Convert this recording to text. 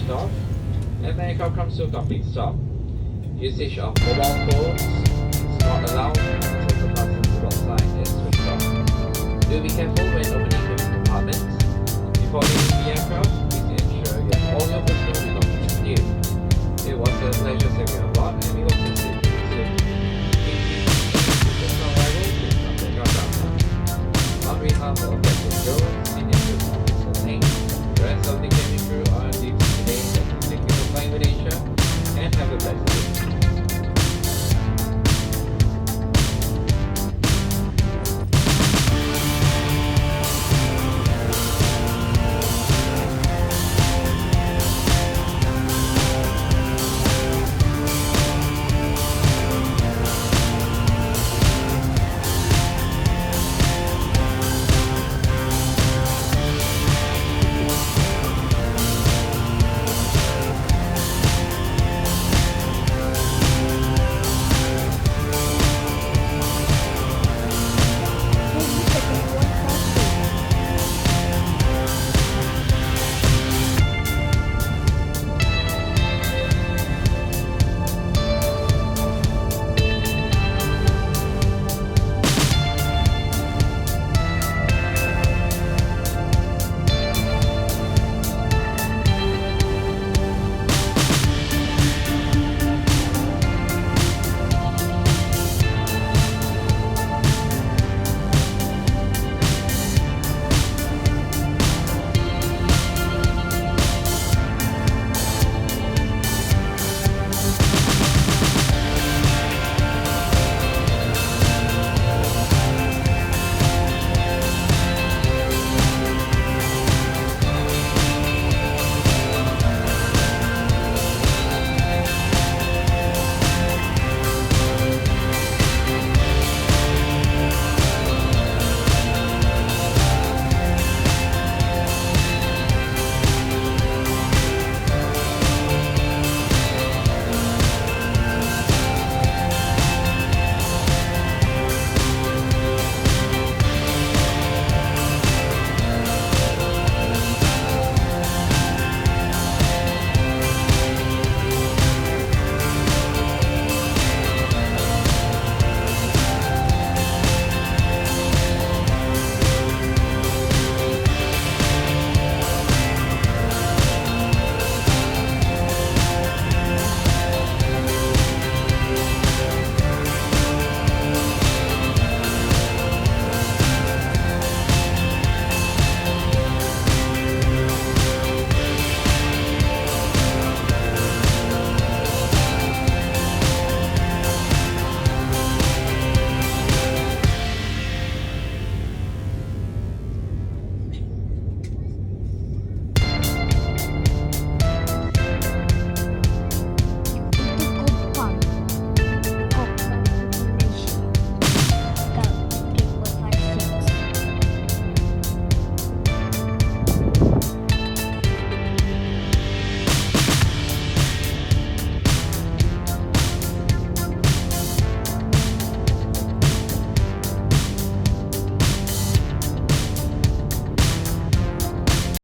switched off, and the aircraft comes to a complete stop. Usage of mobile phones is not allowed until the fasten seatbelt sign is switched off. Do be careful when opening the compartments. Before leaving the aircraft, please ensure you have all your personal belongings with you. It was a pleasure serving you aboard, and we hope to see you soon. On behalf of Captain Joe, Senior Officer Lane, the rest of the